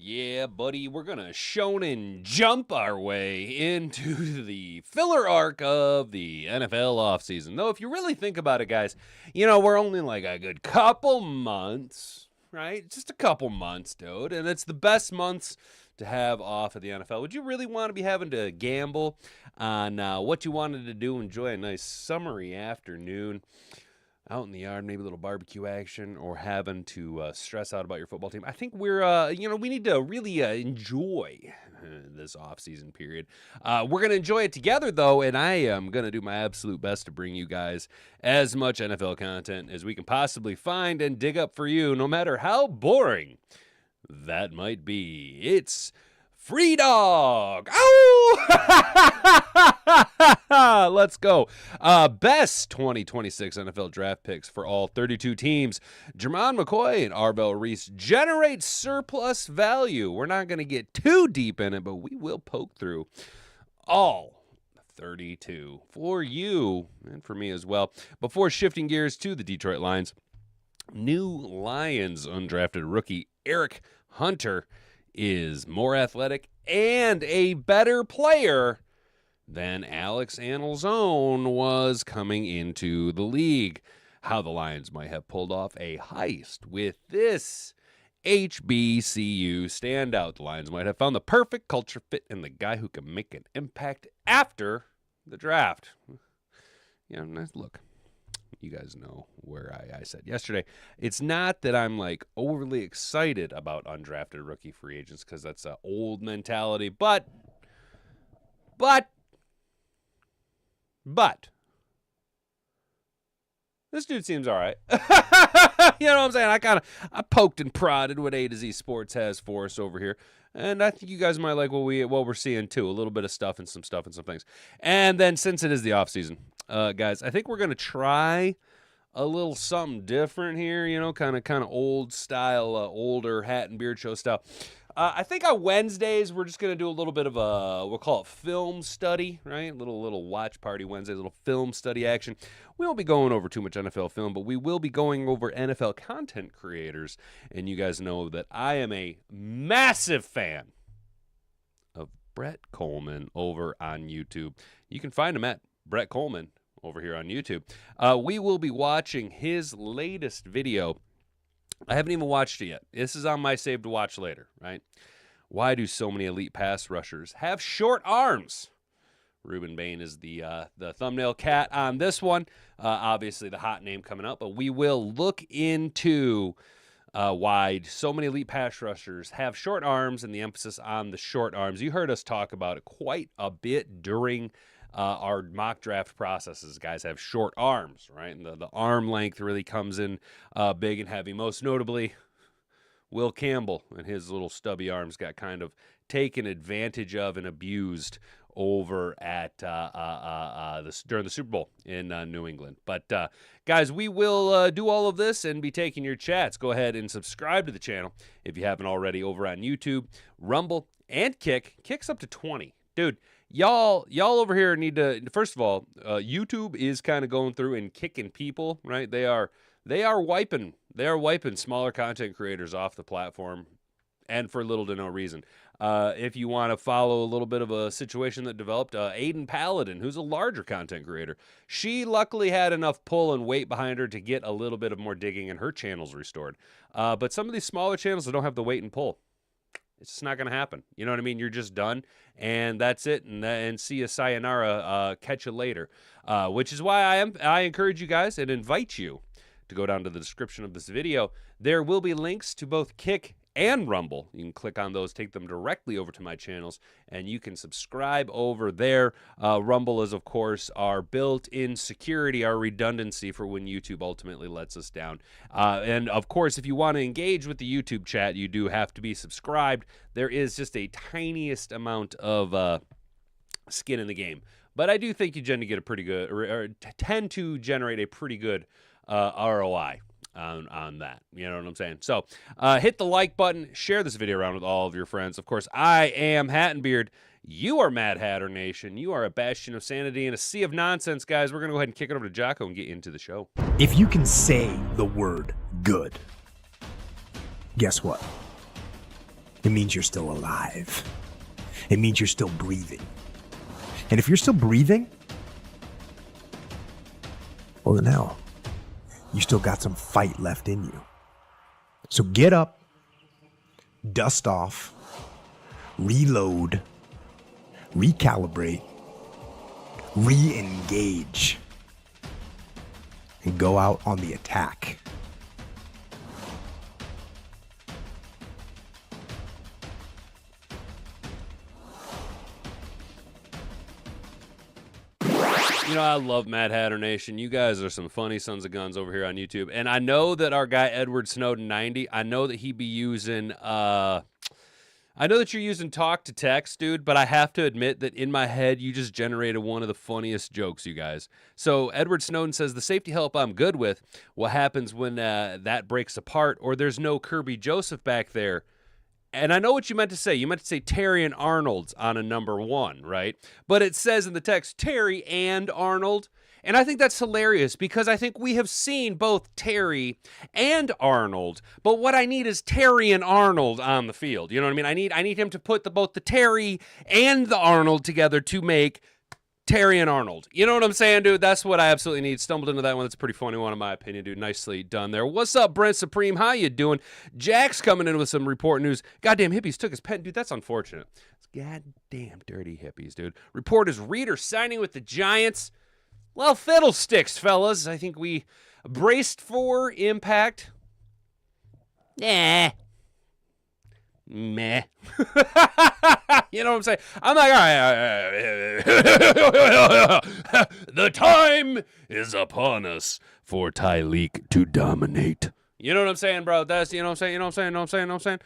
Yeah, buddy, we're going to shonen jump our way into the filler arc of the NFL offseason. Though, if you really think about it, guys, we're only like a good couple months, right? Just a couple months, dude. And it's the best months to have off of the NFL. Would you really want to be having to gamble on what you wanted to do, enjoy a nice summery afternoon out in the yard, maybe a little barbecue action, or having to stress out about your football team? I think we need to really enjoy this off-season period. We're going to enjoy it together, though, and I am going to do my absolute best to bring you guys as much NFL content as we can possibly find and dig up for you, no matter how boring that might be. It's Free Dog! Ow! Let's go. Best 2026 NFL draft picks for all 32 teams. Jermon McCoy and Arvell Reese generate surplus value. We're not going to get too deep in it, but we will poke through all 32 for you and for me as well. Before shifting gears to the Detroit Lions, new Lions undrafted rookie Erick Hunter is more athletic and a better player than Alex Anzalone was coming into the league. How the Lions might have pulled off a heist with this HBCU standout. The Lions might have found the perfect culture fit and the guy who can make an impact after the draft. Look. You guys know where I said yesterday. It's not that I'm like overly excited about undrafted rookie free agents because that's an old mentality, but this dude seems all right. You know what I'm saying? I poked and prodded what A to Z Sports has for us over here. And I think you guys might like what we're seeing too. A little bit of stuff and some things. And then since it is the offseason, guys, I think we're going to try a little something different here, kind of old style, older hat and beard show style. I think on Wednesdays, we're just going to do a little bit of we'll call it film study, right? Little watch party Wednesdays, little film study action. We won't be going over too much NFL film, but we will be going over NFL content creators. And you guys know that I am a massive fan of Brett Coleman over on YouTube. You can find him at Brett Coleman over here on YouTube. We will be watching his latest video. I haven't even watched it yet. This is on my save to watch later, right? Why do so many elite pass rushers have short arms? Ruben Bain is the thumbnail cat on this one. Obviously, the hot name coming up, but we will look into why so many elite pass rushers have short arms and the emphasis on the short arms. You heard us talk about it quite a bit during our mock draft processes. Guys have short arms, right? And the arm length really comes in big and heavy. Most notably, Will Campbell and his little stubby arms got kind of taken advantage of and abused over at during the Super Bowl in New England. But guys, we will do all of this and be taking your chats. Go ahead and subscribe to the channel if you haven't already over on YouTube, Rumble, and Kick. Kick's up to 20. Dude, y'all over here need to, first of all, YouTube is kind of going through and kicking people, right? They are wiping smaller content creators off the platform, and for little to no reason. If you want to follow a little bit of a situation that developed, Aiden Paladin, who's a larger content creator, she luckily had enough pull and weight behind her to get a little bit of more digging and her channel's restored. But some of these smaller channels that don't have the weight and pull, it's just not going to happen. You know what I mean? You're just done, and that's it. And see you, sayonara. Catch you later. Which is why I encourage you guys and invite you to go down to the description of this video. There will be links to both Kick and Rumble. You can click on those, take them directly over to my channels, and you can subscribe over there. Rumble is, of course, our built-in security, our redundancy for when YouTube ultimately lets us down. And, of course, if you want to engage with the YouTube chat, you do have to be subscribed. There is just a tiniest amount of skin in the game. But I do think you tend to get a pretty good, or tend to generate a pretty good ROI on that. You know what I'm saying? So hit the like button, share this video around with all of your friends. Of course, I am Hat and Beard. You are Mad Hatter Nation. You are a bastion of sanity and a sea of nonsense, guys. We're going to go ahead and kick it over to Jocko and get into the show. If you can say the word good, guess what? It means you're still alive. It means you're still breathing. And if you're still breathing, well then hell, you still got some fight left in you. So get up, dust off, reload, recalibrate, re-engage, and go out on the attack. You know, I love Mad Hatter Nation. You guys are some funny sons of guns over here on YouTube. And I know that our guy Edward Snowden 90, I know that he be using I know that you're using talk to text, dude, but I have to admit that in my head, you just generated one of the funniest jokes, you guys. So Edward Snowden says, the safety help I'm good with. What happens when that breaks apart or there's no Kirby Joseph back there? And I know what you meant to say. You meant to say Terry and Arnold's on a number 1, right? But it says in the text, Terry and Arnold. And I think that's hilarious because I think we have seen both Terry and Arnold. But what I need is Terry and Arnold on the field. You know what I mean? I need him to put both the Terry and the Arnold together to make Terry and Arnold. You know what I'm saying, dude? That's what I absolutely need. Stumbled into that one. That's a pretty funny one in my opinion, dude. Nicely done there. What's up, Brent Supreme? How you doing? Jack's coming in with some report news. Goddamn hippies took his pen. Dude, that's unfortunate. It's goddamn dirty hippies, dude. Report is Reader signing with the Giants. Well, fiddlesticks, fellas. I think we braced for impact. Nah. Meh. You know what I'm saying? I'm like, all right. The time is upon us for Tyreek to dominate. You know what I'm saying, bro? That's, you know what I'm saying? You know what I'm saying?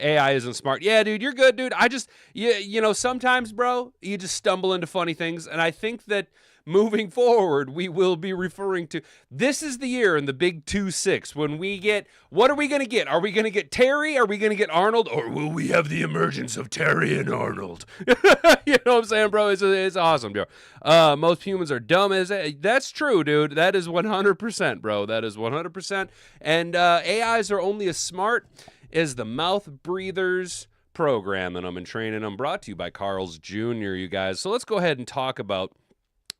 AI isn't smart. Yeah, dude, you're good, dude. I just, you know, sometimes, bro, you just stumble into funny things. And I think that moving forward, we will be referring to, this is the year in the Big 2-6 when we get, what are we going to get? Are we going to get Terry? Are we going to get Arnold? Or will we have the emergence of Terry and Arnold? You know what I'm saying, bro? It's awesome, bro. Most humans are dumb. That's true, dude. That is 100%, bro. That is 100%. And AIs are only as smart as the mouth breathers programming them and training them. Brought to you by Carl's Jr., you guys. So let's go ahead and talk about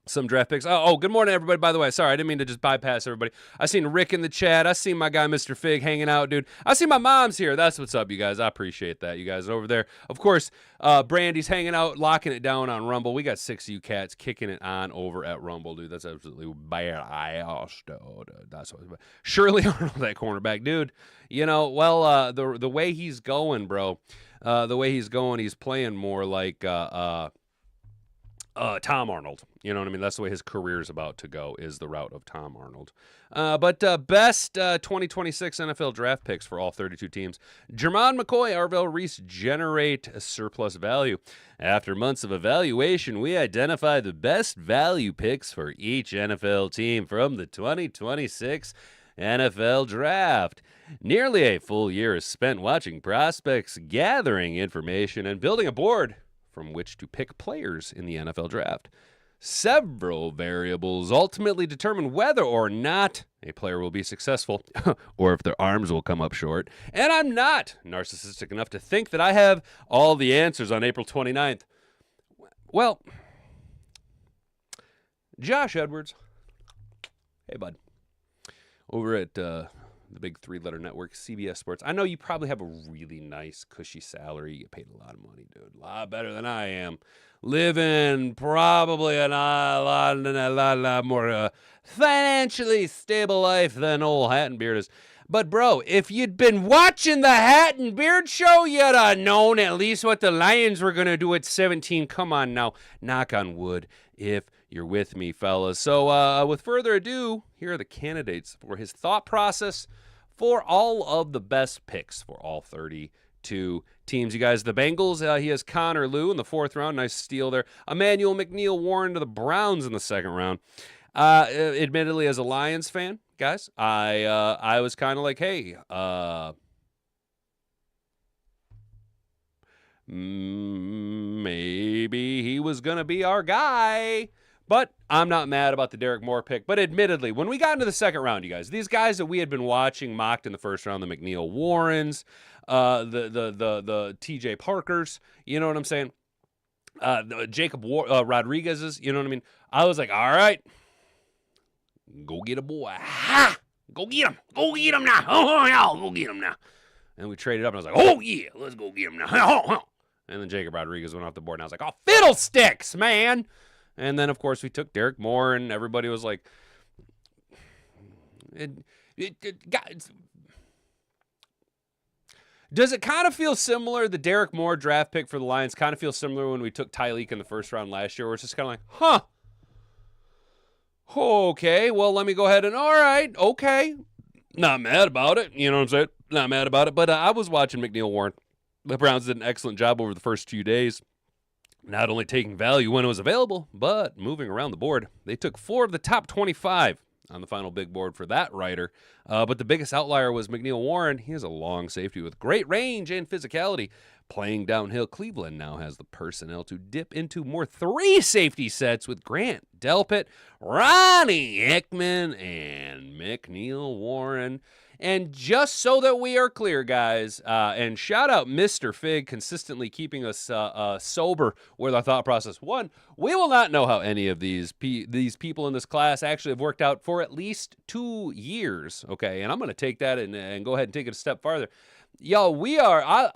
some draft picks. Oh, good morning, everybody. By the way, sorry, I didn't mean to just bypass everybody. I seen Rick in the chat. I seen my guy, Mr. Fig, hanging out, dude. I see my mom's here. That's what's up, you guys. I appreciate that, you guys over there. Of course, Brandy's hanging out, locking it down on Rumble. We got 6 of you cats kicking it on over at Rumble, dude. That's absolutely bad. That's what. Shirley Arnold, that cornerback, dude. You know, well, the way he's going, bro. The way he's going, he's playing more like Tom Arnold. You know what I mean? That's the way his career is about to go, is the route of Tom Arnold. But best 2026 NFL draft picks for all 32 teams. Jermon McCoy, Arvell Reese generate a surplus value. After months of evaluation, we identify the best value picks for each NFL team from the 2026 NFL draft. Nearly a full year is spent watching prospects, gathering information, and building a board from which to pick players in the NFL draft. Several variables ultimately determine whether or not a player will be successful or if their arms will come up short. And I'm not narcissistic enough to think that I have all the answers on April 29th. Well, Josh Edwards. Hey, bud. Over at the big 3-letter network, CBS Sports. I know you probably have a really nice, cushy salary. You get paid a lot of money, dude. A lot better than I am. Living probably a lot more financially stable life than old Hat and Beard is. But, bro, if you'd been watching the Hat and Beard show, you'd have known at least what the Lions were going to do at 17. Come on now. Knock on wood if you're with me, fellas. So, with further ado, here are the candidates for his thought process for all of the best picks for all 32 teams. You guys, the Bengals, he has Connor Lew in the 4th round. Nice steal there. Emmanuel McNeil Warren to the Browns in the 2nd round. Admittedly, as a Lions fan, guys, I was kind of like, hey, maybe he was going to be our guy. But I'm not mad about the Derek Moore pick. But admittedly, when we got into the second round, you guys, these guys that we had been watching mocked in the first round, the McNeil Warrens, the TJ Parkers, you know what I'm saying? The Jacob Rodriguez's, you know what I mean? I was like, all right, go get a boy. Ha! Go get him. Go get him now. Oh, yeah, go get him now. And we traded up, and I was like, oh, yeah, let's go get him now. And then Jacob Rodriguez went off the board, and I was like, oh, fiddlesticks, man. And then, of course, we took Derek Moore, and everybody was like, does it kind of feel similar, the Derek Moore draft pick for the Lions kind of feels similar when we took Tyleek in the first round last year, where it's just kind of like, huh, okay, well, let me go ahead and, all right, okay. Not mad about it, you know what I'm saying? Not mad about it, but I was watching McNeil Warren. The Browns did an excellent job over the first few days, not only taking value when it was available, but moving around the board. They took 4 of the top 25 on the final big board for that writer. But the biggest outlier was McNeil Warren. He has a long safety with great range and physicality. Playing downhill, Cleveland now has the personnel to dip into more 3 safety sets with Grant Delpit, Ronnie Hickman, and McNeil Warren. And just so that we are clear, guys, and shout out Mr. Fig, consistently keeping us sober with our thought process. One, we will not know how any of these people in this class actually have worked out for at least 2 years, okay? And I'm going to take that and go ahead and take it a step farther. Yo,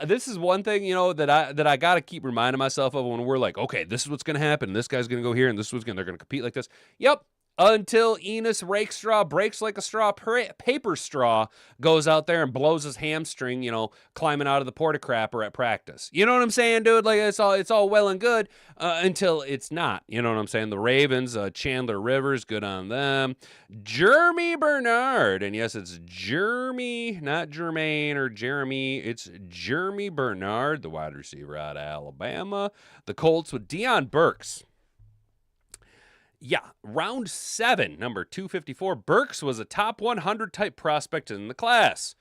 this is one thing, that I got to keep reminding myself of when we're like, okay, this is what's going to happen. This guy's going to go here, and they're going to compete like this. Yep. Until Enos Rakestraw breaks like a straw, paper straw, goes out there and blows his hamstring, climbing out of the porta crapper at practice. You know what I'm saying, dude? Like, it's all well and good until it's not. You know what I'm saying? The Ravens, Chandler Rivers, good on them. Jeremy Bernard, and yes, it's Jeremy, not Jermaine or Jeremy. It's Jeremy Bernard, the wide receiver out of Alabama. The Colts with Deion Burks. Yeah, round 7, number 254, Burks was a top 100 type prospect in the class.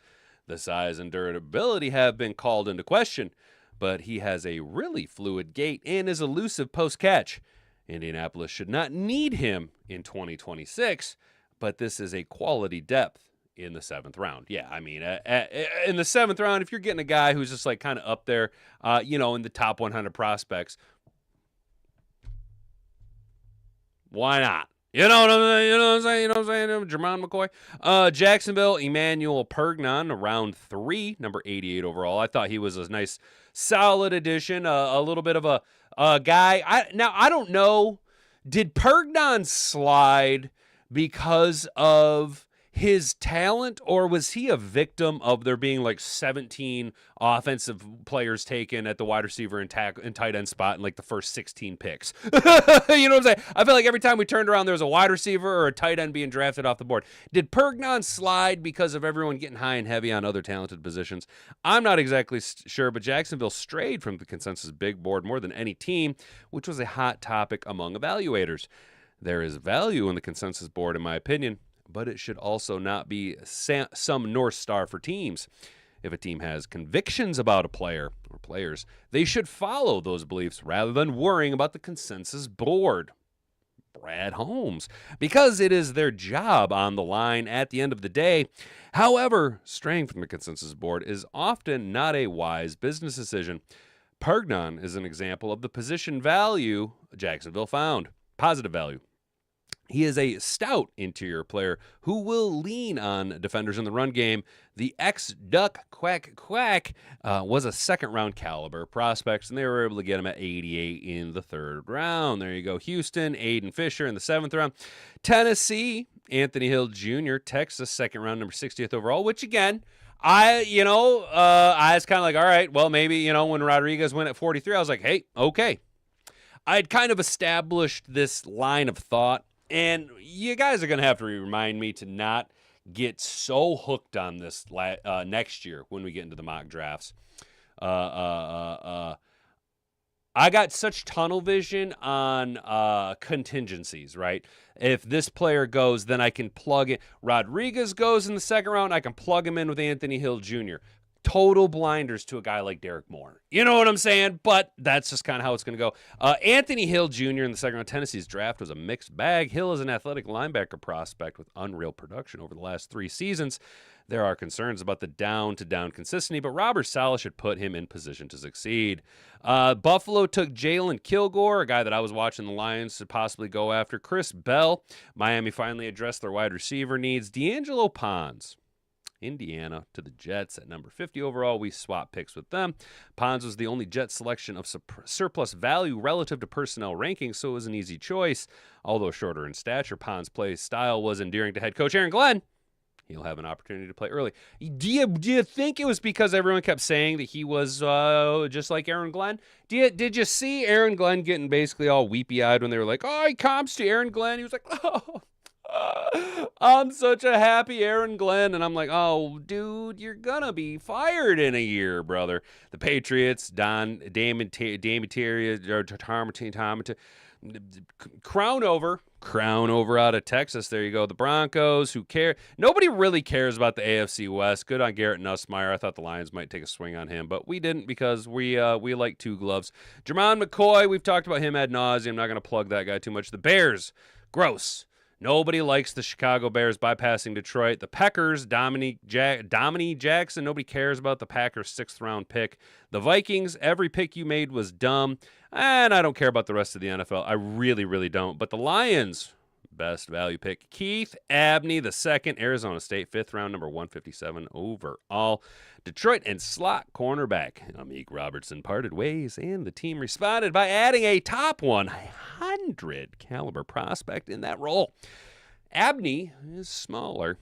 The size and durability have been called into question, but he has a really fluid gait and is elusive post-catch. Indianapolis should not need him in 2026, but this is a quality depth in the 7th round. Yeah, I mean, in the 7th round, if you're getting a guy who's just like kind of up there, in the top 100 prospects, why not? You know what I'm saying? Jermon McCoy. Jacksonville, Emmanuel Pergnon, round 3, number 88 overall. I thought he was a nice, solid addition. A little bit of a guy. I don't know. Did Pergnon slide because of his talent, or was he a victim of there being like 17 offensive players taken at the wide receiver and tight end spot in like the first 16 picks? You know what I'm saying? I feel like every time we turned around, there was a wide receiver or a tight end being drafted off the board. Did Pergnon slide because of everyone getting high and heavy on other talented positions? I'm not exactly sure, but Jacksonville strayed from the consensus big board more than any team, which was a hot topic among evaluators. There is value in the consensus board, in my opinion, but it should also not be some North Star for teams. If a team has convictions about a player or players, they should follow those beliefs rather than worrying about the consensus board. Brad Holmes, because it is their job on the line at the end of the day. However, straying from the consensus board is often not a wise business decision. Pergnon is an example of the position value Jacksonville found. Positive value. He is a stout interior player who will lean on defenders in the run game. The ex-Duck Quack was a second-round caliber prospect, and they were able to get him at 88 in the 3rd round. There you go. Houston, Aiden Fisher in the 7th round. Tennessee, Anthony Hill Jr., Texas, 2nd round, number 60th overall, which, again, I was kind of like, all right, well, maybe, when Rodriguez went at 43, I was like, hey, okay. I'd kind of established this line of thought. And you guys are going to have to remind me to not get so hooked on this next year when we get into the mock drafts. I got such tunnel vision on contingencies, right? If this player goes, then I can plug it. Rodriguez goes in the 2nd round, I can plug him in with Anthony Hill Jr. total blinders to a guy like Derek Moore. You know what I'm saying? But that's just kind of how it's going to go. Anthony Hill Jr. in the second round. Tennessee's draft was a mixed bag. Hill is an athletic linebacker prospect with unreal production over the last 3 seasons. There are concerns about the down-to-down consistency, but Robert Saleh should put him in position to succeed. Buffalo took Jalen Kilgore, a guy that I was watching the Lions to possibly go after. Chris Bell. Miami finally addressed their wide receiver needs. D'Angelo Pons. Indiana to the Jets at number 50 overall. We swap picks with them. Pons was the only Jet selection of surplus value relative to personnel rankings, so it was an easy choice. Although shorter in stature, Pons' play style was endearing to head coach Aaron Glenn. He'll have an opportunity to play early. Do you think it was because everyone kept saying that he was just like Aaron Glenn? Did you see Aaron Glenn getting basically all weepy-eyed when they were like, oh, he comps to Aaron Glenn? He was like, oh, I'm such a happy Aaron Glenn. And I'm like, oh, dude, you're going to be fired in a year, brother. The Patriots, Damon Crown over out of Texas. There you go. The Broncos, who care? Nobody really cares about the AFC West. Good on Garrett Nussmeier. I thought the Lions might take a swing on him, but we didn't because we like 2 gloves. Jermon McCoy, we've talked about him ad nauseum. I'm not going to plug that guy too much. The Bears, gross. Nobody likes the Chicago Bears bypassing Detroit. The Packers, Dominique Jackson. Nobody cares about the Packers' 6th-round pick. The Vikings, every pick you made was dumb. And I don't care about the rest of the NFL. I really, really don't. But the Lions, best value pick. Keith Abney, the 2nd, Arizona State, 5th round, number 157 overall. Detroit and slot cornerback Amik Robertson parted ways, and the team responded by adding a top 100 caliber prospect in that role. Abney is smaller,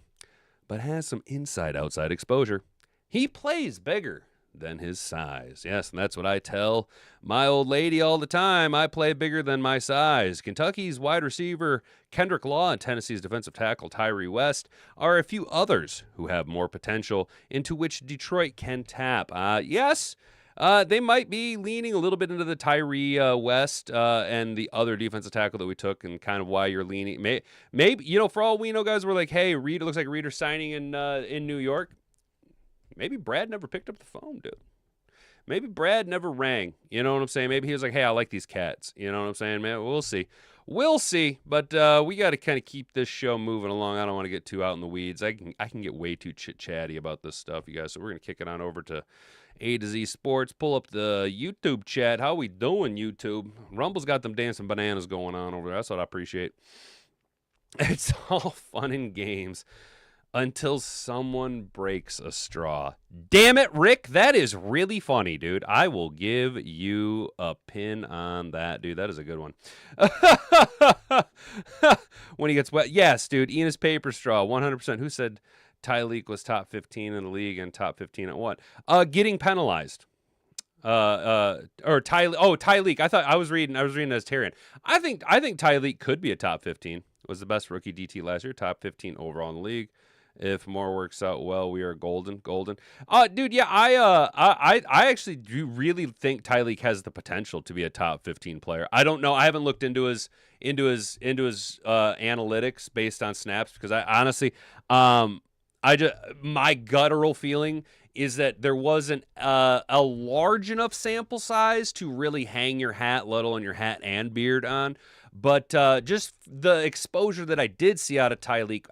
but has some inside-outside exposure. He plays bigger than his size. Yes, and that's what I tell my old lady all the time. I play bigger than my size. Kentucky's wide receiver Kendrick Law and Tennessee's defensive tackle Tyree West are a few others who have more potential into which Detroit can tap. Yes, they might be leaning a little bit into the Tyree West and the other defensive tackle that we took, and kind of why you're leaning. Maybe for all we know, guys, we're like, hey, Reed, it looks like Reeder's signing in New York. Maybe Brad never picked up the phone, dude. Maybe Brad never rang. You know what I'm saying? Maybe he was like, hey, I like these cats. You know what I'm saying, man? We'll see. We'll see. But we got to kind of keep this show moving along. I don't want to get too out in the weeds. I can get way too chit-chatty about this stuff, you guys. So we're going to kick it on over to A to Z Sports. Pull up the YouTube chat. How we doing, YouTube? Rumble's got them dancing bananas going on over there. That's what I appreciate. It's all fun and games until someone breaks a straw. Damn it, Rick. That is really funny, dude. I will give you a pin on that, dude. That is a good one. When he gets wet. Yes, dude. Enos Paper Straw, 100%. Who said Tyleek was top 15 in the league and top 15 at what? Getting penalized. Or Tyleek. I was reading as Tyrion. I think Tyleek could be a top 15. Was the best rookie DT last year. Top 15 overall in the league. If more works out well, we are golden. Dude, yeah, I actually do really think Tyleek has the potential to be a top 15 player. I don't know. I haven't looked into his analytics based on snaps because I honestly, my guttural feeling is that there wasn't a large enough sample size to really hang your hat, let alone your hat and beard on. But just the exposure that I did see out of Tyleek,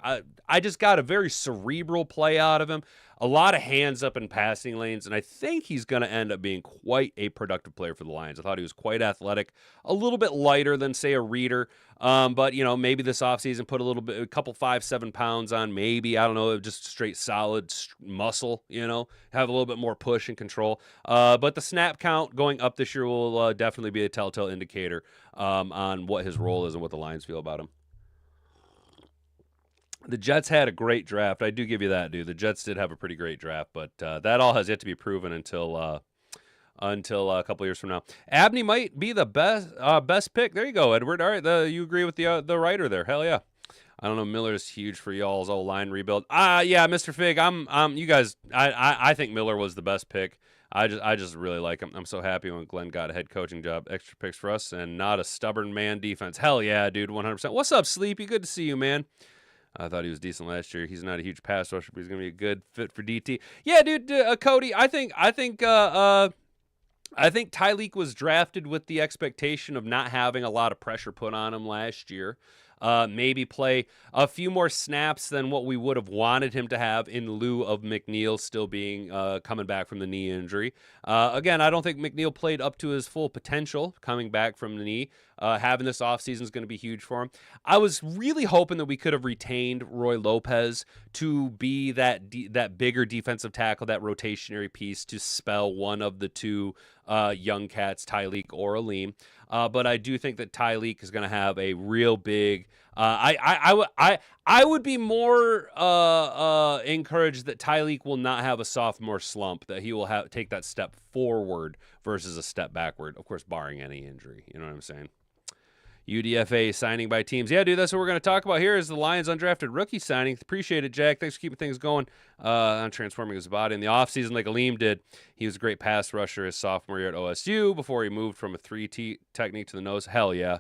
I just got a very cerebral play out of him. A lot of hands up in passing lanes, and I think he's going to end up being quite a productive player for the Lions. I thought he was quite athletic, a little bit lighter than, say, a Reader. But, maybe this offseason put a couple 5-7 pounds on, maybe, I don't know, just straight solid muscle, have a little bit more push and control. But the snap count going up this year will definitely be a telltale indicator on what his role is and what the Lions feel about him. The Jets had a great draft. I do give you that, dude. The Jets did have a pretty great draft, but that all has yet to be proven until a couple years from now. Abney might be the best pick. There you go, Edward. All right, you agree with the writer there? Hell yeah. I don't know. Miller's huge for y'all's line rebuild. Yeah, Mr. Fig. You guys. I think Miller was the best pick. I just really like him. I'm so happy when Glenn got a head coaching job. Extra picks for us and not a stubborn man defense. Hell yeah, dude. 100%. What's up, Sleepy? Good to see you, man. I thought he was decent last year. He's not a huge pass rusher, but he's going to be a good fit for DT. Yeah, dude, Cody, I think Tyreek was drafted with the expectation of not having a lot of pressure put on him last year. Maybe play a few more snaps than what we would have wanted him to have in lieu of McNeil still being coming back from the knee injury. Again, I don't think McNeil played up to his full potential coming back from the knee. Having this offseason is going to be huge for him. I was really hoping that we could have retained Roy Lopez to be that bigger defensive tackle, that rotationary piece to spell one of the two young cats, Tyreek or Aleem. But I do think that Tyreek is going to have a real big. I would be more encouraged that Tyreek will not have a sophomore slump, that he will take that step forward versus a step backward. Of course, barring any injury. You know what I'm saying? UDFA signing by teams. Yeah, dude, that's what we're going to talk about here is the Lions undrafted rookie signing. Appreciate it, Jack. Thanks for keeping things going on transforming his body. In the offseason, like Aleem did, he was a great pass rusher his sophomore year at OSU before he moved from a 3T technique to the nose. Hell yeah.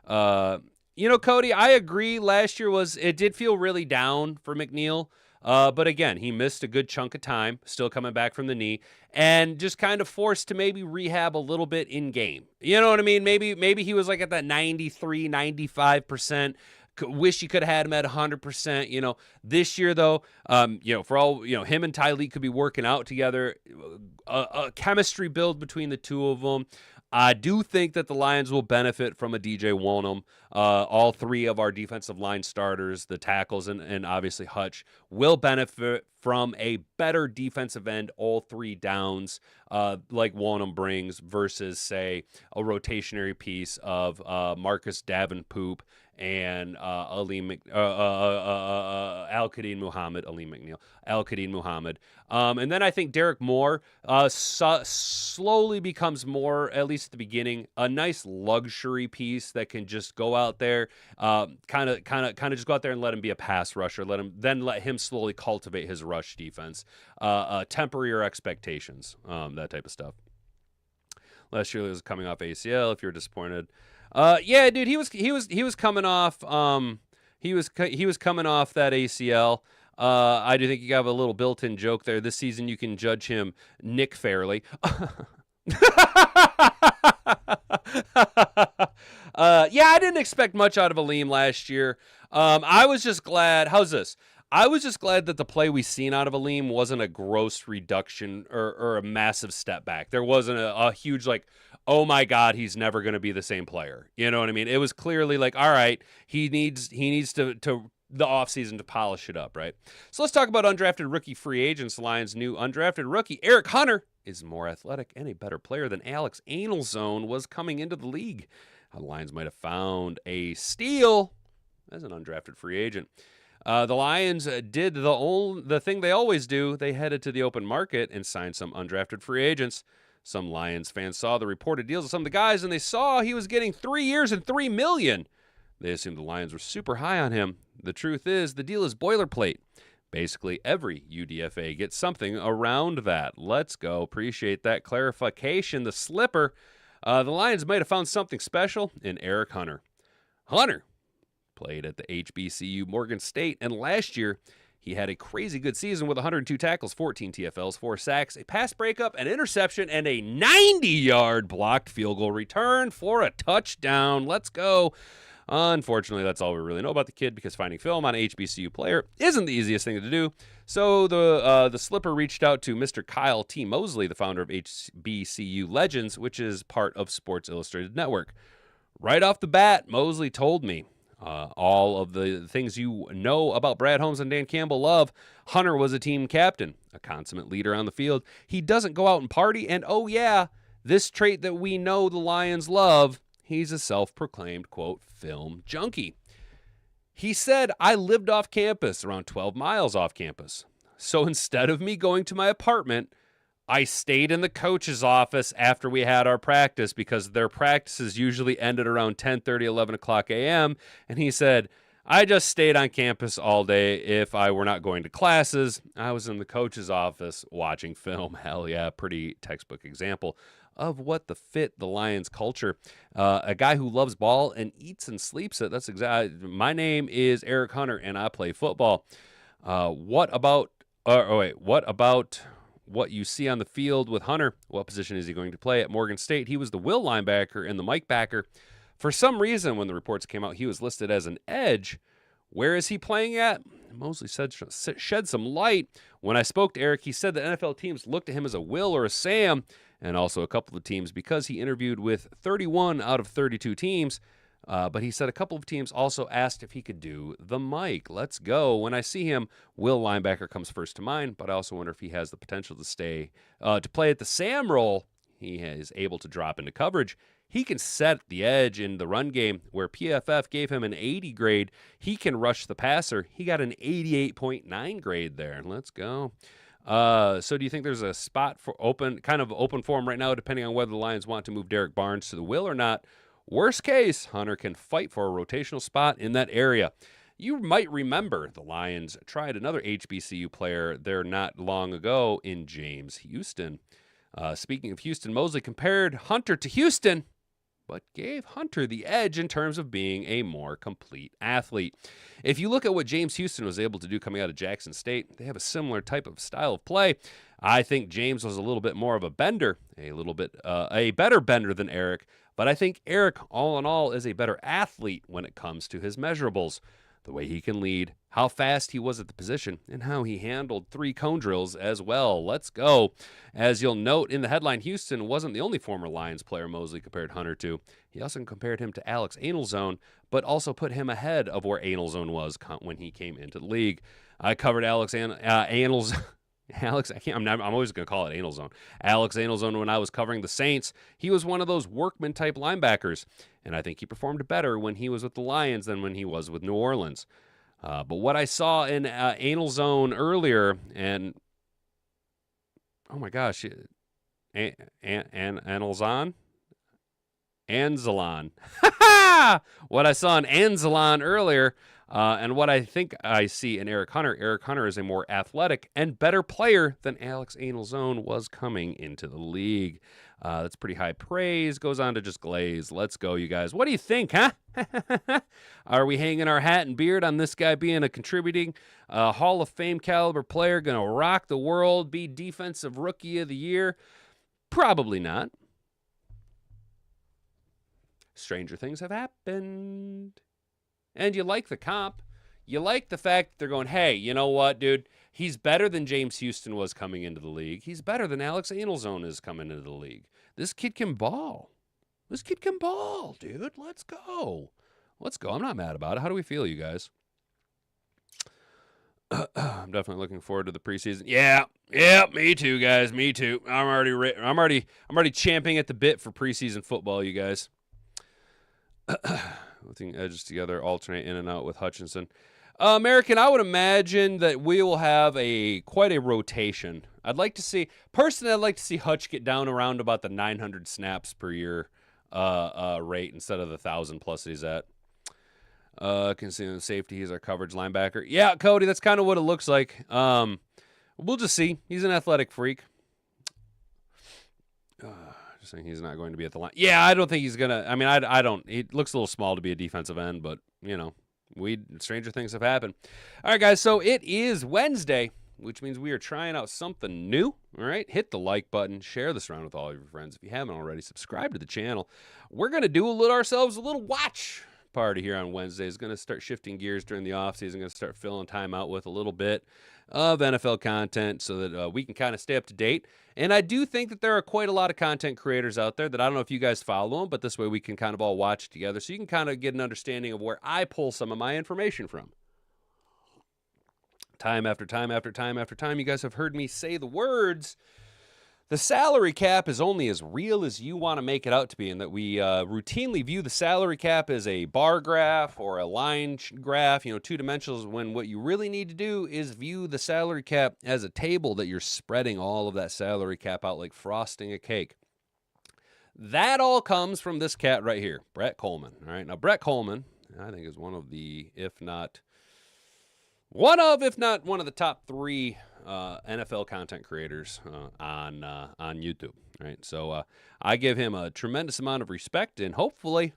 Cody, I agree. Last year it did feel really down for McNeil. But again, he missed a good chunk of time, still coming back from the knee, and just kind of forced to maybe rehab a little bit in game. You know what I mean? Maybe he was like at that 93, 95%. Wish you could have had him at 100%. This year though, for all, him and Tyreek could be working out together, a chemistry build between the two of them. I do think that the Lions will benefit from a DJ Wonnum. All three of our defensive line starters, the tackles, and obviously Hutch, will benefit from a better defensive end all three downs like Wonnum brings versus, say, a rotationary piece of Marcus Davenport and Al-Qadim Muhammad, Aleem McNeil, Al-Qadim Muhammad. And then I think Derek Moore slowly becomes more, at least at the beginning, a nice luxury piece that can just go out there, kind of just go out there and let him be a pass rusher, let him slowly cultivate his rush defense, temper your expectations, that type of stuff. Last year he was coming off ACL. If you're disappointed. Yeah, dude, he was coming off he was coming off that ACL. I do think you have a little built-in joke there. This season you can judge him Nick fairly. Yeah, I didn't expect much out of Aleem last year. I was just glad. How's this? I was just glad that the play we seen out of Aleem wasn't a gross reduction or a massive step back. There wasn't a huge oh my God, he's never going to be the same player. You know what I mean? It was clearly like, all right, he needs to the offseason to polish it up, right? So let's talk about undrafted rookie free agents. The Lions' new undrafted rookie, Erick Hunter, is more athletic and a better player than Alex Anelzone was coming into the league. The Lions might have found a steal as an undrafted free agent. The Lions did the thing they always do. They headed to the open market and signed some undrafted free agents. Some Lions fans saw the reported deals of some of the guys, and they saw he was getting 3 years and $3 million. They assumed the Lions were super high on him. The truth is, the deal is boilerplate. Basically, every UDFA gets something around that. Let's go. Appreciate that clarification. The slipper. The Lions might have found something special in Erick Hunter. Hunter played at the HBCU Morgan State, and last year he had a crazy good season with 102 tackles, 14 TFLs, 4 sacks, a pass breakup, an interception, and a 90-yard blocked field goal return for a touchdown. Let's go. Unfortunately, that's all we really know about the kid because finding film on an HBCU player isn't the easiest thing to do. So the slipper reached out to Mr. Kyle T. Mosley, the founder of HBCU Legends, which is part of Sports Illustrated Network. Right off the bat, Mosley told me, all of the things you know about Brad Holmes and Dan Campbell love. Hunter was a team captain, a consummate leader on the field. He doesn't go out and party, and oh yeah, this trait that we know the Lions love, he's a self-proclaimed, quote, film junkie. He said, I lived off campus, around 12 miles off campus. So instead of me going to my apartment, I stayed in the coach's office after we had our practice because their practices usually ended around 10:30, 11 o'clock a.m. And he said, I just stayed on campus all day if I were not going to classes. I was in the coach's office watching film. Hell yeah, pretty textbook example of what the Lions culture. A guy who loves ball and eats and sleeps it. That's exactly. My name is Erick Hunter, and I play football. What about what you see on the field with Hunter? What position is he going to play at Morgan State? He was the will linebacker and the Mike backer. For some reason, when the reports came out, he was listed as an edge. Where is he playing at? Mosley shed some light. When I spoke to Erick, he said that NFL teams looked at him as a Will or a Sam, and also a couple of teams because he interviewed with 31 out of 32 teams. But he said a couple of teams also asked if he could do the Mike. Let's go. When I see him, Will linebacker comes first to mind, but I also wonder if he has the potential to play at the Sam role. He is able to drop into coverage. He can set the edge in the run game where PFF gave him an 80 grade. He can rush the passer. He got an 88.9 grade there. Let's go. So do you think there's a spot for open for him right now, depending on whether the Lions want to move Derek Barnes to the will or not? Worst case, Hunter can fight for a rotational spot in that area. You might remember the Lions tried another HBCU player there not long ago in James Houston. Speaking of Houston, Mosley compared Hunter to Houston, but gave Hunter the edge in terms of being a more complete athlete. If you look at what James Houston was able to do coming out of Jackson State, they have a similar type of style of play. I think James was a little bit more of a bender, a better bender than Erick, but I think Erick, all in all, is a better athlete when it comes to his measurables. The way he can lead, how fast he was at the position, and how he handled 3 cone drills as well. Let's go. As you'll note in the headline, Houston wasn't the only former Lions player Mosley compared Hunter to. He also compared him to Alex Anelzone, but also put him ahead of where Anelzone was when he came into the league. I covered Alex Anelzone. I'm always going to call it Anelzone. Alex Anelzone, when I was covering the Saints, he was one of those workman-type linebackers, and I think he performed better when he was with the Lions than when he was with New Orleans. But what I saw in Anelzone earlier, and oh my gosh, Anelzon? Anzalon. What I saw in Anzalon earlier, and what I think I see in Erick Hunter is a more athletic and better player than Alex Anelzone was coming into the league. That's pretty high praise. Goes on to just glaze. Let's go, you guys. What do you think, huh? Are we hanging our hat and beard on this guy being a contributing Hall of Fame caliber player, going to rock the world, be Defensive Rookie of the Year? Probably not. Stranger things have happened. And you like the comp. You like the fact that they're going, hey, you know what, dude? He's better than James Houston was coming into the league. He's better than Alex Anelzone is coming into the league. This kid can ball. This kid can ball, dude. Let's go. Let's go. I'm not mad about it. How do we feel, you guys? I'm definitely looking forward to the preseason. Yeah, me too, guys. Me too. I'm already champing at the bit for preseason football, you guys. Putting edges together, alternate in and out with Hutchinson. American, I would imagine that we will have quite a rotation. I'd like to see Hutch get down around about the 900 snaps per year rate instead of the 1,000 plus he's at. Considering safety, he's our coverage linebacker. Yeah, Cody, that's kind of what it looks like. We'll just see. He's an athletic freak. Just saying he's not going to be at the line. Yeah, I don't think he's going to. I mean, I don't. He looks a little small to be a defensive end, but, stranger things have happened. All right, guys, so it is Wednesday, which means we are trying out something new. All right, hit the like button, share this around with all of your friends. If you haven't already, subscribe to the channel. We're going to do ourselves a little watch party here on Wednesday. Is going to start shifting gears during the offseason. Going to start filling time out with a little bit of NFL content so that we can kind of stay up to date. And I do think that there are quite a lot of content creators out there that I don't know if you guys follow them, but this way we can kind of all watch together so you can kind of get an understanding of where I pull some of my information from. Time after time after time after time, you guys have heard me say the words, the salary cap is only as real as you want to make it out to be, and that we routinely view the salary cap as a bar graph or a line graph, two-dimensional, when what you really need to do is view the salary cap as a table that you're spreading all of that salary cap out like frosting a cake. That all comes from this cat right here, Brett Coleman. All right, now Brett Coleman I think is one of the, if not one of the top 3 NFL content creators on YouTube. Right, so I give him a tremendous amount of respect, and hopefully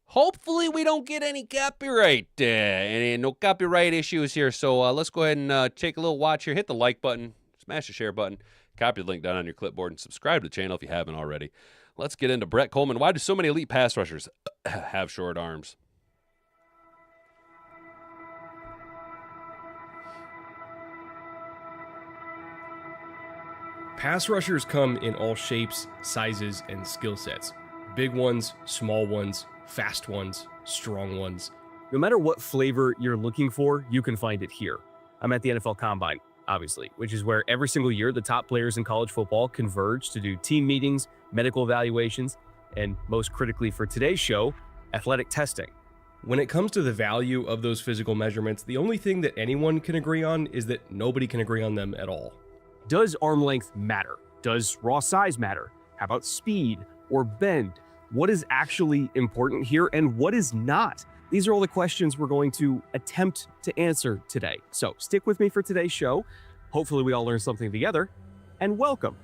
we don't get any copyright no copyright issues here. So let's go ahead and take a little watch here. Hit the like button, smash the share button, copy the link down on your clipboard, and subscribe to the channel if you haven't already. Let's get into Brett Coleman. Why do so many elite pass rushers have short arms? Pass rushers come in all shapes, sizes, and skill sets. Big ones, small ones, fast ones, strong ones. No matter what flavor you're looking for, you can find it here. I'm at the NFL Combine, obviously, which is where every single year the top players in college football converge to do team meetings, medical evaluations, and most critically for today's show, athletic testing. When it comes to the value of those physical measurements, the only thing that anyone can agree on is that nobody can agree on them at all. Does arm length matter? Does raw size matter? How about speed or bend? What is actually important here and what is not? These are all the questions we're going to attempt to answer today. So stick with me for today's show. Hopefully we all learn something together. And welcome,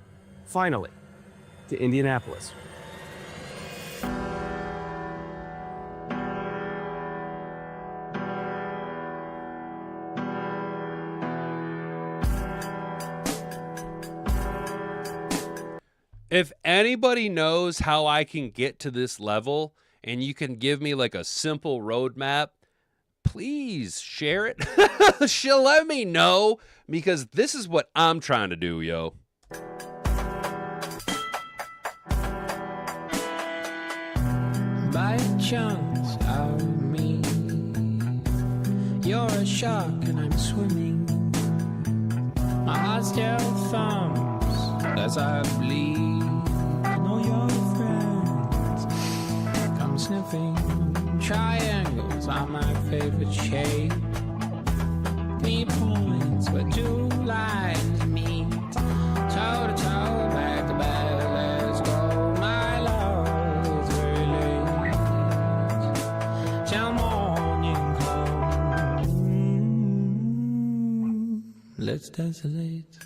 finally, to Indianapolis. If anybody knows how I can get to this level and you can give me like a simple roadmap, please share it. She'll let me know, because this is what I'm trying to do, yo. By chunks of me, you're a shark and I'm swimming. My heart still thumps as I bleed. And all your friends come sniffing. Triangles are my favorite shape. 3 points where 2 lines meet. Toe to toe, back to back, let's go. My love is very late till morning comes. Let's desolate.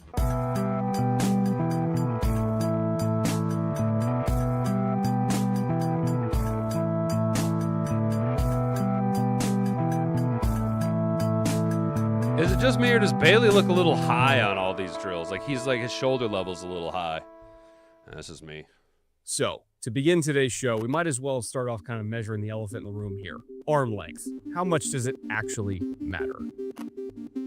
Is it just me, or does Bailey look a little high on all these drills? Like his shoulder level's a little high. This is me. So, to begin today's show, we might as well start off kind of measuring the elephant in the room here. Arm length. How much does it actually matter?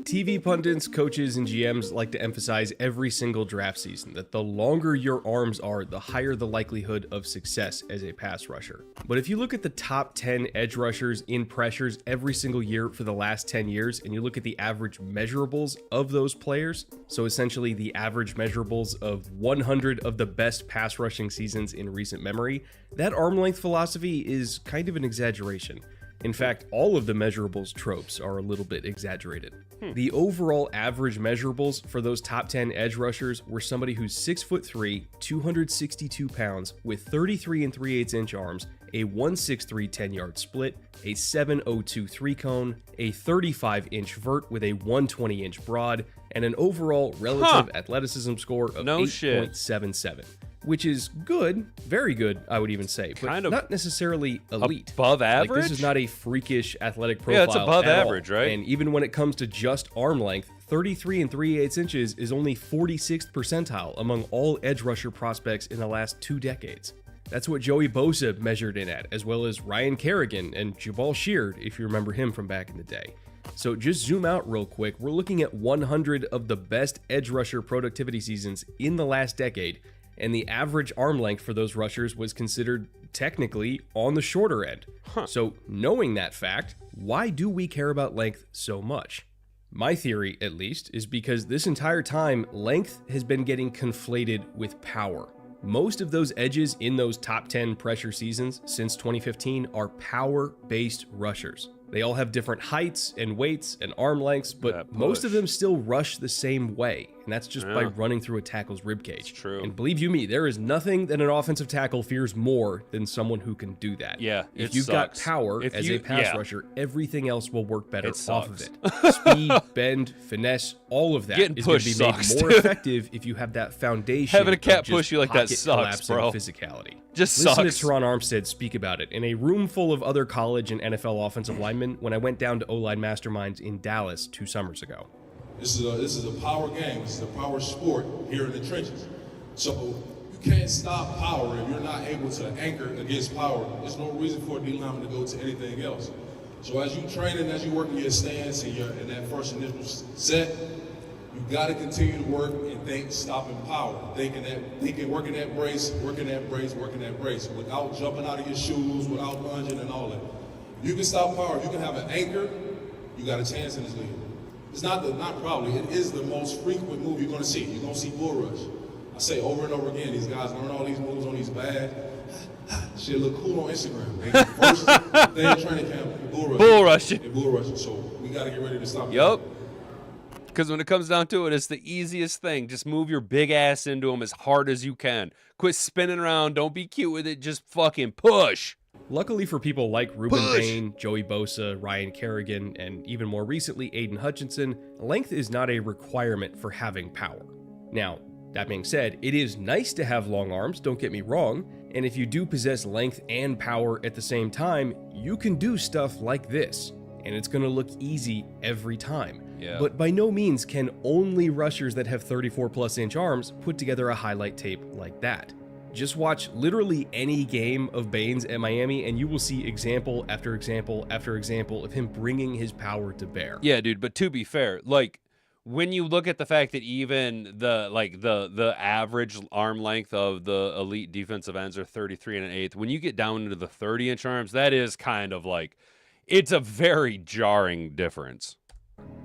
TV pundits, coaches, and GMs like to emphasize every single draft season that the longer your arms are, the higher the likelihood of success as a pass rusher. But if you look at the top 10 edge rushers in pressures every single year for the last 10 years, and you look at the average measurables of those players, so essentially the average measurables of 100 of the best pass rushing seasons in recent memory, that arm length philosophy is kind of an exaggeration. In fact, all of the measurables tropes are a little bit exaggerated. The overall average measurables for those top 10 edge rushers were somebody who's 6'3", 262 pounds, with 33 3/8 inch arms, a 163 10-yard split, a 702 3-cone, a 35-inch vert with a 120-inch broad, and an overall relative athleticism score of 8.77. Which is good, very good, I would even say, but kind of not necessarily elite. Above average? Like, this is not a freakish athletic profile. Yeah, it's above at average, all. right? And even when it comes to just arm length, 33 3/8 inches is only 46th percentile among all edge rusher prospects in the last 2 decades. That's what Joey Bosa measured in at, as well as Ryan Kerrigan and Jabal Sheard, if you remember him from back in the day. So just zoom out real quick. We're looking at 100 of the best edge rusher productivity seasons in the last decade, and the average arm length for those rushers was considered technically on the shorter end. So knowing that fact, why do we care about length so much? My theory, at least, is because this entire time, length has been getting conflated with power. Most of those edges in those top 10 pressure seasons since 2015 are power-based rushers. They all have different heights and weights and arm lengths, but most of them still rush the same way. and that's just by running through a tackle's ribcage. It's true. And believe you me, there is nothing that an offensive tackle fears more than someone who can do that. Yeah, if it you've got sucks. power If as you- a pass yeah. rusher, everything else will work better It off of sucks. it. Speed, bend, finesse, all of that Getting is going to be pushed made sucks, more dude. effective if you have that foundation. Having a cat of just push you like that pocket sucks, collapse and bro. physicality. Just Listen sucks. to Teron Armstead speak about it in a room full of other college and NFL offensive linemen when I went down to O-line masterminds in Dallas 2 summers ago. This is a power game. This is a power sport here in the trenches. So you can't stop power if you're not able to anchor against power. There's no reason for a D lineman to go to anything else. So as you train and as you work in your stance and in that first initial set, you got to continue to work and think stopping power, working that brace, without jumping out of your shoes, without lunging and all that. You can stop power. If you can have an anchor, you got a chance in this league. It's not probably, it is the most frequent move you're going to see. You're going to see bull rush. I say over and over again, these guys learn all these moves on these bad. Shit look cool on Instagram. They first day of training camp, bull rushing. Bull rushing. So we got to get ready to stop. Yup. Because when it comes down to it, it's the easiest thing. Just move your big ass into them as hard as you can. Quit spinning around. Don't be cute with it. Just fucking push. Luckily for people like Ruben Bain, Joey Bosa, Ryan Kerrigan, and even more recently Aiden Hutchinson, length is not a requirement for having power. Now, that being said, it is nice to have long arms, don't get me wrong, and if you do possess length and power at the same time, you can do stuff like this, and it's going to look easy every time. Yeah. But by no means can only rushers that have 34+ inch arms put together a highlight tape like that. Just watch literally any game of Bain's at Miami and you will see example after example after example of him bringing his power to bear. Yeah, dude, but to be fair, like when you look at the fact that even the average arm length of the elite defensive ends are 33 1/8, when you get down into the 30-inch arms, that is kind of like, it's a very jarring difference.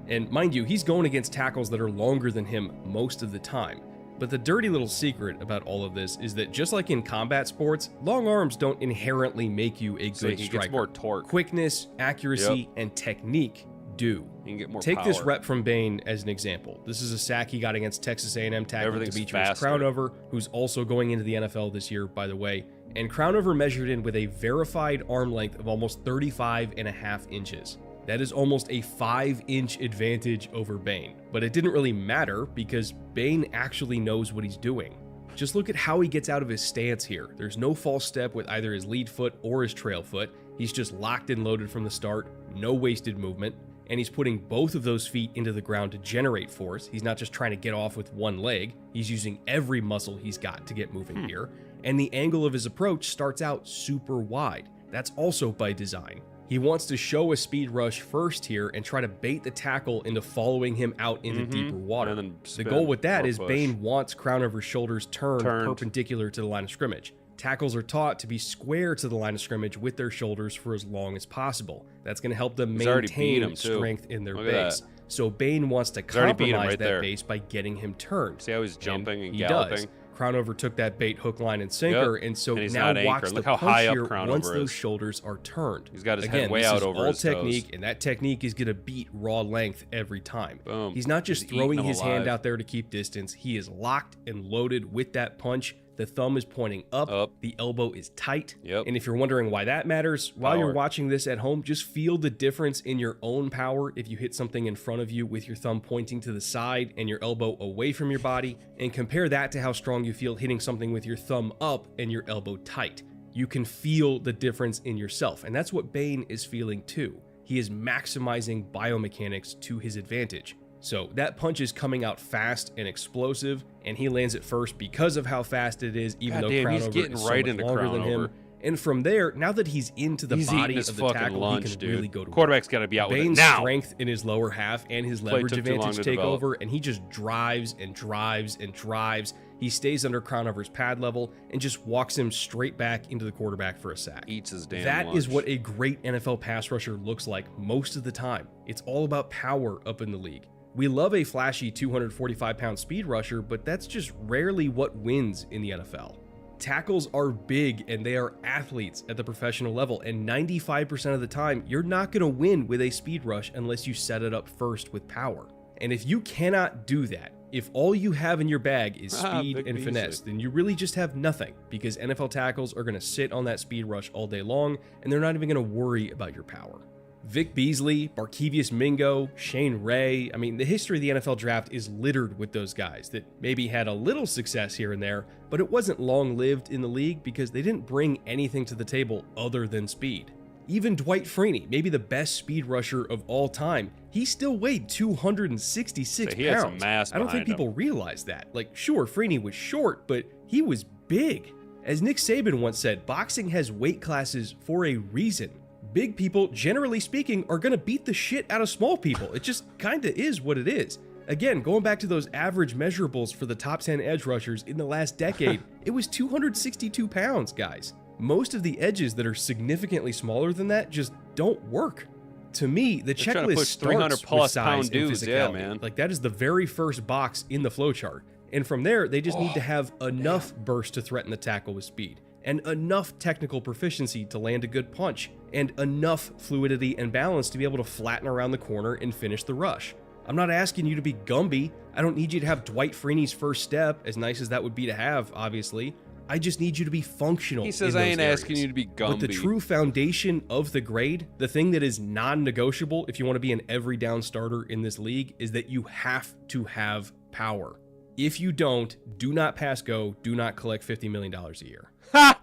And mind you, he's going against tackles that are longer than him most of the time. But the dirty little secret about all of this is that just like in combat sports, long arms don't inherently make you a So good he striker. gets more torque. Quickness, accuracy, and technique do. You can get more Take power. this rep from Bain as an example. This is a sack he got against Texas A&M tackle Everything's Demetrius faster. Crownover, who's also going into the NFL this year, by the way. And Crownover measured in with a verified arm length of almost 35.5 inches. That is almost a 5-inch advantage over Bain. But it didn't really matter because Bain actually knows what he's doing. Just look at how he gets out of his stance here. There's no false step with either his lead foot or his trail foot. He's just locked and loaded from the start, no wasted movement, and he's putting both of those feet into the ground to generate force. He's not just trying to get off with one leg. He's using every muscle he's got to get moving here. And the angle of his approach starts out super wide. That's also by design. He wants to show a speed rush first here and try to bait the tackle into following him out into deeper water. And then The spin goal with that or is push. Bain wants Crownover's shoulders turned Turned. perpendicular to the line of scrimmage. Tackles are taught to be square to the line of scrimmage with their shoulders for as long as possible. That's going to help them He's already beat maintain him, too. strength in their Look at base. that. So Bain wants to already beat him compromise right that there. base by getting him turned. See how he's jumping and he galloping? does. Crownover took that bait, hook, line, and sinker, Yep. and so And he's now not watch anchored. the Look how punch high up here Crownover once is. those shoulders are turned. He's got his Again, head way this out is over all his technique, toes. and that technique is going to beat raw length every time. Boom. He's not just He's eating throwing them his hand alive. out there to keep distance. He is locked and loaded with that punch. The thumb is pointing up. The elbow is tight. Yep. And if you're wondering why that matters, while you're Power. watching this at home, just feel the difference in your own power if you hit something in front of you with your thumb pointing to the side and your elbow away from your body, and compare that to how strong you feel hitting something with your thumb up and your elbow tight. You can feel the difference in yourself, and that's what Bain is feeling too. He is maximizing biomechanics to his advantage. So that punch is coming out fast and explosive, and he lands it first because of how fast it is, even though Goddamn, he's Crownover getting is so right much into longer than him. Crownover. And from there, now that he's into the He's body eating his of the fucking tackle, lunch, he can dude. really go to work. Quarterback's got to be out with it Bain's now. strength in his lower half and his Play leverage took too long advantage to take develop. over, and he just drives and drives and drives. He stays under Crownover's pad level and just walks him straight back into the quarterback for a sack. Eats his damn That lunch. is what a great NFL pass rusher looks like most of the time. It's all about power up in the league. We love a flashy 245-pound speed rusher, but that's just rarely what wins in the NFL. Tackles are big and they are athletes at the professional level, and 95% of the time, you're not going to win with a speed rush unless you set it up first with power. And if you cannot do that, If all you have in your bag is speed Vic and Beasley. finesse, then you really just have nothing, because NFL tackles are going to sit on that speed rush all day long, and they're not even going to worry about your power. Vic Beasley, Barkevious Mingo, Shane Ray, I mean, the history of the NFL draft is littered with those guys that maybe had a little success here and there, but it wasn't long-lived in the league because they didn't bring anything to the table other than speed. Even Dwight Freeney, maybe the best speed rusher of all time, he still weighed 266 So he had some pounds. mass I don't think behind him. people realize that. Like, sure, Freeney was short, but he was big. As Nick Saban once said, boxing has weight classes for a reason. Big people, generally speaking, are going to beat the shit out of small people. It just kind of is what it is. Again, going back to those average measurables for the top 10 edge rushers in the last decade, it was 262 pounds, guys. Most of the edges that are significantly smaller than that just don't work. To me, the They're trying to checklist push starts 300 with plus size pound and dudes, yeah, physicality. man. Like, that is the very first box in the flowchart. And from there, they just need to have enough burst to threaten the tackle with speed, and enough technical proficiency to land a good punch, and enough fluidity and balance to be able to flatten around the corner and finish the rush. I'm not asking you to be Gumby. I don't need you to have Dwight Freeney's first step, as nice as that would be to have, obviously. I just need you to be functional. He says, in I those ain't areas. asking you to be But the Gumby. true foundation of the grade, the thing that is non-negotiable if you want to be an every down starter in this league, is that you have to have power. If you don't, do not pass go, do not collect $50 million a year.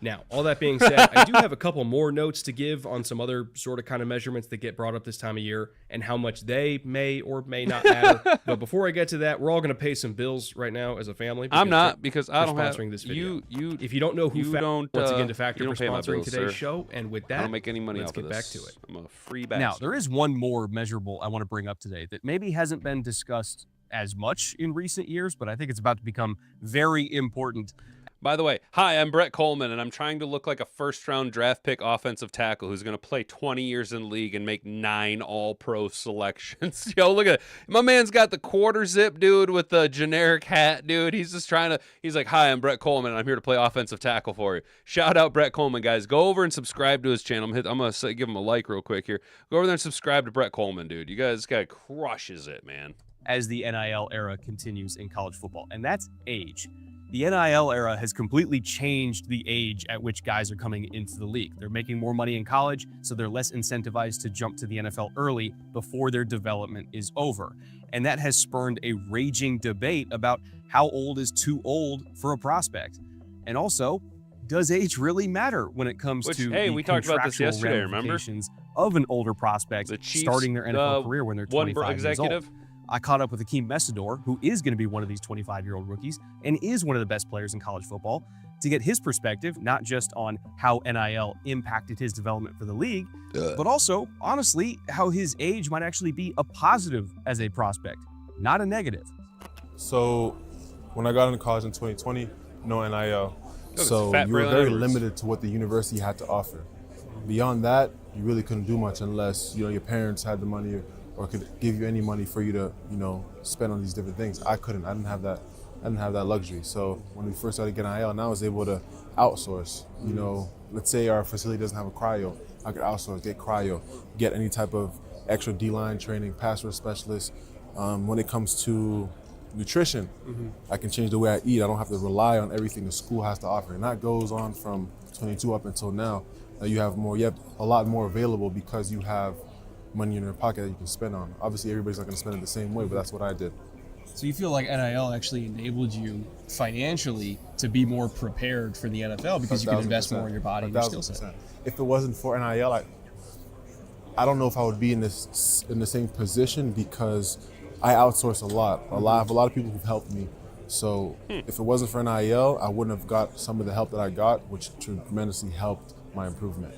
Now, all that being said, I do have a couple more notes to give on some other sort of kind of measurements that get brought up this time of year and how much they may or may not matter. But before I get to that, we're all going to pay some bills right now as a family. I'm not, for because I don't have sponsoring this video. you. If you don't know who you don't, once again, to Factor you for don't pay my sponsoring bills, today's sir. show, and with that, I don't make any money let's off get of back this. to it. I'm a free bastard. Now, there is one more measurable I want to bring up today that maybe hasn't been discussed as much in recent years, but I think it's about to become very important. By the way, hi, I'm Brett Coleman, and I'm trying to look like a first-round draft pick offensive tackle who's going to play 20 years in the league and make 9 all-pro selections. Yo, look at it. My man's got the quarter zip, dude, with the generic hat, dude. He's just trying to, he's like, hi, I'm Brett Coleman, and I'm here to play offensive tackle for you. Shout out Brett Coleman, guys. Go over and subscribe to his channel. I'm going to give him a like real quick here. Go over there and subscribe to Brett Coleman, dude. You guys, this guy crushes it, man. As the NIL era continues in college football, and that's age. The NIL era has completely changed the age at which guys are coming into the league. They're making more money in college, so they're less incentivized to jump to the NFL early before their development is over. And that has spurned a raging debate about how old is too old for a prospect. And also, does age really matter when it comes Which, to hey, the we talked about this contractual yesterday, remember? ramifications of an older prospect The Chiefs, starting their NFL career when they're one 25 years old? executive. I caught up with Akeem Messidor, who is going to be one of these 25-year-old rookies and is one of the best players in college football, to get his perspective, not just on how NIL impacted his development for the league, but also, honestly, how his age might actually be a positive as a prospect, not a negative. So when I got into college in 2020, no NIL. it's So Fat you were Braylon very Edwards. limited to what the university had to offer. Beyond that, you really couldn't do much unless, your parents had the money or could give you any money for you to, spend on these different things. I couldn't. I didn't have that luxury. So when we first started getting NIL, now I was able to outsource. Let's say our facility doesn't have a cryo, I could outsource, get cryo, get any type of extra D-line training, pass rush specialist. When it comes to nutrition, I can change the way I eat. I don't have to rely on everything the school has to offer. And that goes on from 22 up until now. You have a lot more available because you have money in your pocket that you can spend on. Obviously, everybody's not going to spend it the same way, but that's what I did. So you feel like NIL actually enabled you financially to be more prepared for the NFL because you can invest more in your body and your skill set. 1000%. If it wasn't for NIL, I don't know if I would be in the same position because I outsource a lot. I have a lot of people who've helped me. So if it wasn't for NIL, I wouldn't have got some of the help that I got, which tremendously helped my improvement.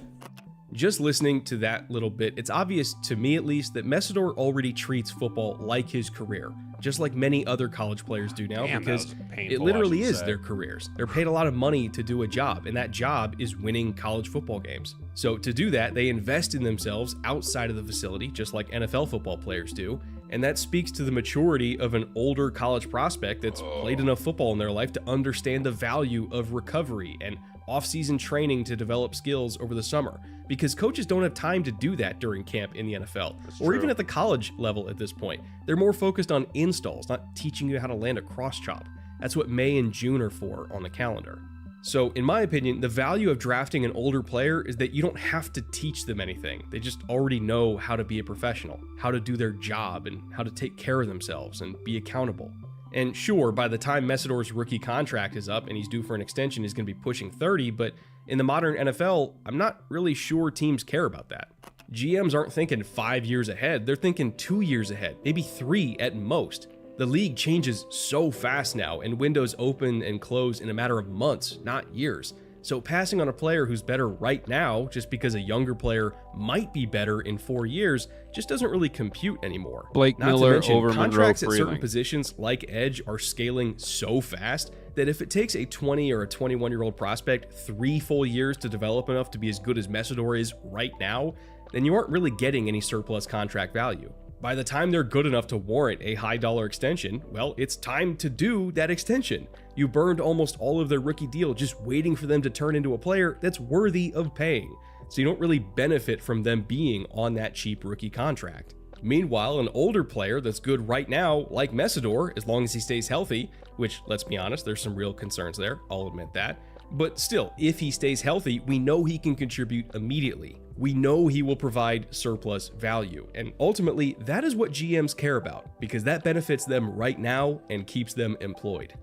Just listening to that little bit, it's obvious to me at least that Messidor already treats football like his career, just like many other college players do now, Damn, because that was painful it literally watching you is say. their careers. They're paid a lot of money to do a job, and that job is winning college football games. So to do that, they invest in themselves outside of the facility, just like NFL football players do. And that speaks to the maturity of an older college prospect that's played enough football in their life to understand the value of recovery and off-season training to develop skills over the summer, because coaches don't have time to do that during camp in the NFL, or even at the college level at this point. They're more focused on installs, not teaching you how to land a cross chop. That's what May and June are for on the calendar. So, in my opinion, the value of drafting an older player is that you don't have to teach them anything. They just already know how to be a professional, how to do their job, and how to take care of themselves and be accountable. And sure, by the time Messidor's rookie contract is up and he's due for an extension, he's going to be pushing 30, but in the modern NFL, I'm not really sure teams care about that. GMs aren't thinking 5 years ahead, they're thinking 2 years ahead, maybe 3 at most. The league changes so fast now, and windows open and close in a matter of months, not years. So passing on a player who's better right now, just because a younger player might be better in 4 years, just doesn't really compute anymore. Blake Not Miller to mention, over Monroe contracts at certain Freeling. positions like edge are scaling so fast that if it takes a 20 or a 21-year-old prospect 3 full years to develop enough to be as good as Messidor is right now, then you aren't really getting any surplus contract value. By the time they're good enough to warrant a high dollar extension, well, it's time to do that extension. You burned almost all of their rookie deal just waiting for them to turn into a player that's worthy of paying. So you don't really benefit from them being on that cheap rookie contract. Meanwhile, an older player that's good right now, like Messidor, as long as he stays healthy, which, let's be honest, there's some real concerns there, I'll admit that. But still, if he stays healthy, we know he can contribute immediately. We know he will provide surplus value. And ultimately, that is what GMs care about, because that benefits them right now and keeps them employed.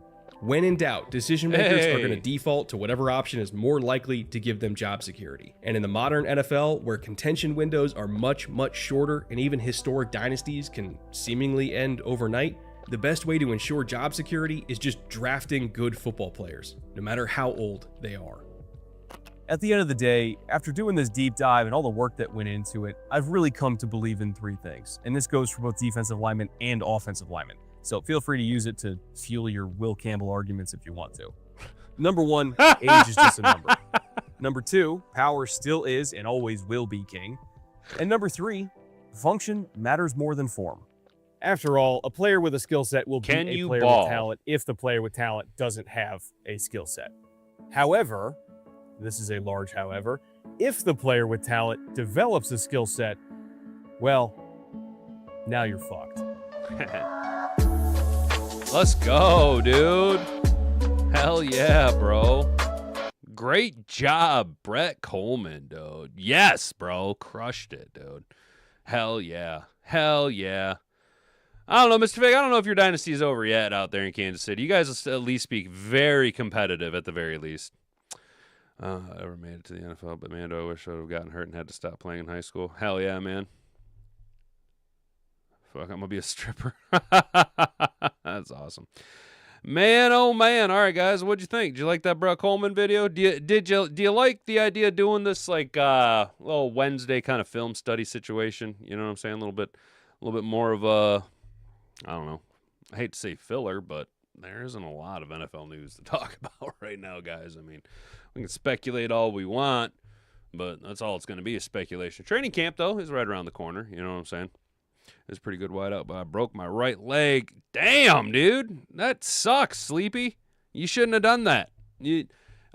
When in doubt, decision makers are going to default to whatever option is more likely to give them job security. And in the modern NFL, where contention windows are much, much shorter, and even historic dynasties can seemingly end overnight, the best way to ensure job security is just drafting good football players, no matter how old they are. At the end of the day, after doing this deep dive and all the work that went into it, I've really come to believe in 3 things. And this goes for both defensive linemen and offensive linemen. So feel free to use it to fuel your Will Campbell arguments if you want to. Number 1, age is just a number. Number 2, power still is and always will be king. And number 3, function matters more than form. After all, a player with a skill set will beat a player with talent if the player with talent doesn't have a skill set. However, this is a large however, if the player with talent develops a skill set, well, now you're fucked. Let's go, dude. Hell yeah, bro. Great job, Brett Coleman, dude. Yes, bro. Crushed it, dude. Hell yeah. Hell yeah. I don't know, Mr. Fig, I don't know if your dynasty is over yet out there in Kansas City. You guys will at least be very competitive at the very least. I ever made it to the NFL, but man, do I wish I would have gotten hurt and had to stop playing in high school. Hell yeah, man. Fuck, I'm going to be a stripper. That's awesome. Man, oh man. All right, guys, what'd you think? Did you like that Brett Coleman video? Do you like the idea of doing this like little Wednesday kind of film study situation? You know what I'm saying? A little bit more of a, I don't know. I hate to say filler, but there isn't a lot of NFL news to talk about right now, guys. I mean, we can speculate all we want, but that's all it's going to be is speculation. Training camp, though, is right around the corner. You know what I'm saying? It's pretty good wide out, but I broke my right leg. Damn, dude. That sucks, Sleepy. You shouldn't have done that. You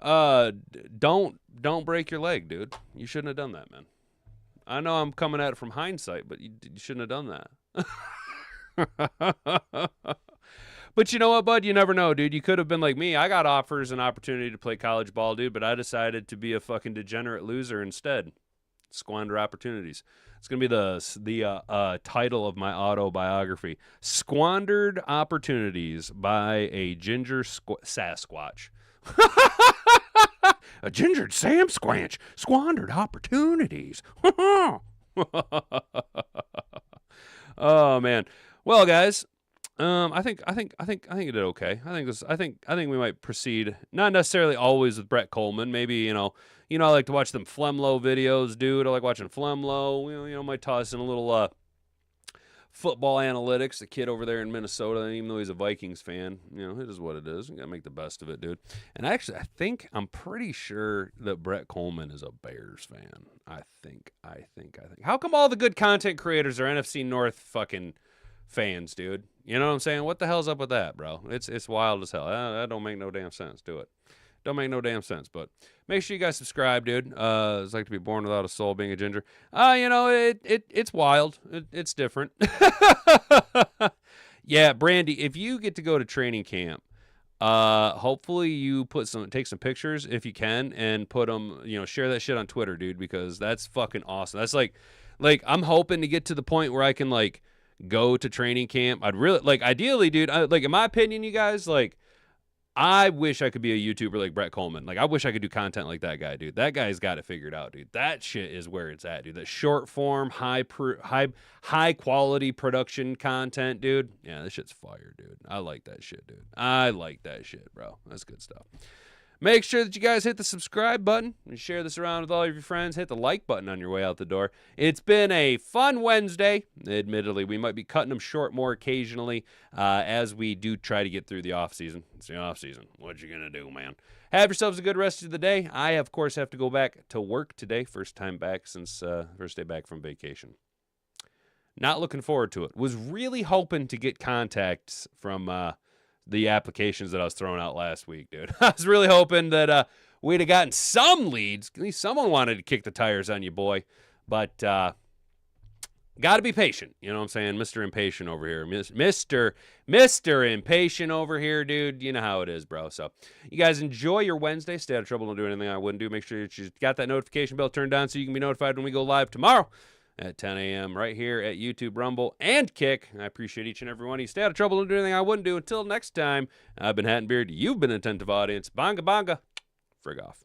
don't break your leg, dude. You shouldn't have done that, man. I know I'm coming at it from hindsight, but you shouldn't have done that. But you know what, bud? You never know, dude. You could have been like me. I got offers and opportunity to play college ball, dude, but I decided to be a fucking degenerate loser instead. Squander opportunities. It's going to be the title of my autobiography. Squandered Opportunities by a Ginger Sasquatch. A gingered Sam Squanch. Squandered Opportunities. Oh, man. Well, guys, I think it did okay. I think we might proceed. Not necessarily always with Brett Coleman. Maybe you know I like to watch them Flemlow videos, dude. I like watching Flemlow. Might toss in a little football analytics. The kid over there in Minnesota, even though he's a Vikings fan, it is what it is. You gotta make the best of it, dude. And actually, I'm pretty sure that Brett Coleman is a Bears fan. I think. How come all the good content creators are NFC North fucking fans, dude? You know what I'm saying? What the hell's up with that, bro? It's wild as hell. That don't make no damn sense. Do it. Don't make no damn sense. But make sure you guys subscribe, dude. It's like to be born without a soul, being a ginger. It's wild. It's different. Yeah, Brandy, if you get to go to training camp, hopefully you take some pictures if you can and put them, share that shit on Twitter, dude, because that's fucking awesome. That's like I'm hoping to get to the point where I can like go to training camp. I'd really ideally, dude, in my opinion, you guys, I wish I could be a YouTuber like Brett Coleman. I wish I could do content like that guy, dude. That guy's got it figured out, dude. That shit is where it's at, dude. That short form, high quality production content, dude. Yeah, this shit's fire, dude. I like that shit, dude. I like that shit, bro. That's good stuff. Make sure that you guys hit the subscribe button and share this around with all of your friends. Hit the like button on your way out the door. It's been a fun Wednesday. Admittedly, we might be cutting them short more occasionally as we do try to get through the off season. It's the off season. What you gonna do, man? Have yourselves a good rest of the day. I, of course, have to go back to work today. First time back since first day back from vacation. Not looking forward to it. Was really hoping to get contacts from the applications that I was throwing out last week, dude. I was really hoping that we'd have gotten some leads. At least someone wanted to kick the tires on you, boy. But got to be patient. You know what I'm saying? Mr. Impatient over here. Mr. Impatient over here, dude. You know how it is, bro. So you guys enjoy your Wednesday. Stay out of trouble. Don't do anything I wouldn't do. Make sure you got that notification bell turned on so you can be notified when we go live tomorrow at 10 a.m. right here at YouTube, Rumble, and Kick. I appreciate each and every one of you. Stay out of trouble. Don't do anything I wouldn't do. Until next time, I've been Hat and Beard. You've been an attentive audience. Bonga, bonga. Frig off.